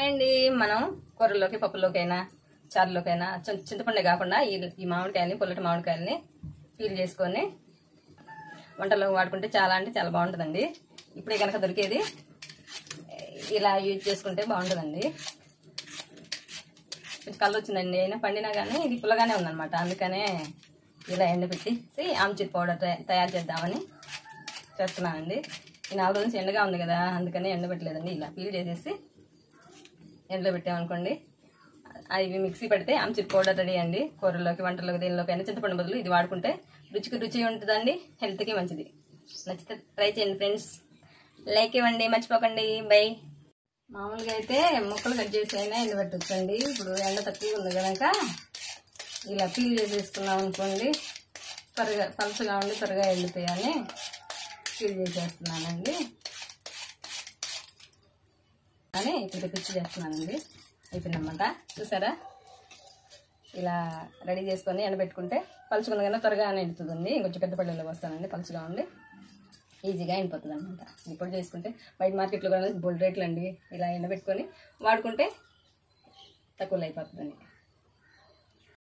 Hi అండి. మనం కూరల్లోకి పప్పుల్లోకైనా చారులోకైనా చింతపండే కాకుండా ఈ మామిడికాయలని పుల్లటి మామిడికాయలని పీల్ చేసుకొని వంటలో వాడుకుంటే చాలా అంటే చాలా బాగుంటుందండి. ఇప్పుడే కనుక దొరికేది ఇలా యూజ్ చేసుకుంటే బాగుంటుందండి. కొంచెం కళ్ళు వచ్చిందండి, అయినా పండినా కానీ ఇది పుల్లగానే ఉందన్నమాట. అందుకనే ఇలా ఎండబెట్టి ఆమ్చూర్ పౌడర్ తయారు చేద్దామని చేస్తున్నానండి. ఈ 4 రోజుల నుంచి ఎండగా ఉంది కదా, అందుకని ఎండబెట్టలేదండి. ఇలా పీల్ చేసేసి ఎండలో పెట్టామనుకోండి, అవి మిక్సీ పెడితే ఆమ్చూర్ పౌడర్ రెడీ అండి. కూరల్లోకి వంటల్లోకి దేనిలోకైనా చింతపండు బదులు ఇది వాడుకుంటే రుచికి రుచి ఉంటుందండి, హెల్త్కి మంచిది. నచ్చితే ట్రై చేయండి ఫ్రెండ్స్. లైక్ ఇవ్వండి, మర్చిపోకండి. బై. మామూలుగా అయితే ముక్కలు కట్ చేసి అయినా ఎండబెట్టచ్చండి. ఇప్పుడు ఎండ తక్కువ ఉంది కనుక ఇలా పీల్ చేసేసుకున్నాం అనుకోండి, త్వరగా పలుచగా ఉండి త్వరగా ఎండుతాయని పీల్ చేసేస్తున్నానండి. అని ఇప్పుడు పిచ్చి చేస్తున్నానండి. అయిపోయిందన్నమాట. చూసారా, ఇలా రెడీ చేసుకొని ఎండబెట్టుకుంటే పలుచుకుంది కన్నా త్వరగా ఎండుతుందండి. ఇంకొంచెం పెద్ద పళ్ళలో వస్తానండి, పలుచుగా ఉండి ఈజీగా ఎండిపోతుంది అనమాట. ఇప్పుడు చేసుకుంటే బయట మార్కెట్లో కూడా బోల్డ్ రేట్లు అండి. ఇలా ఎండబెట్టుకొని వాడుకుంటే తక్కువలో అయిపోతుందండి.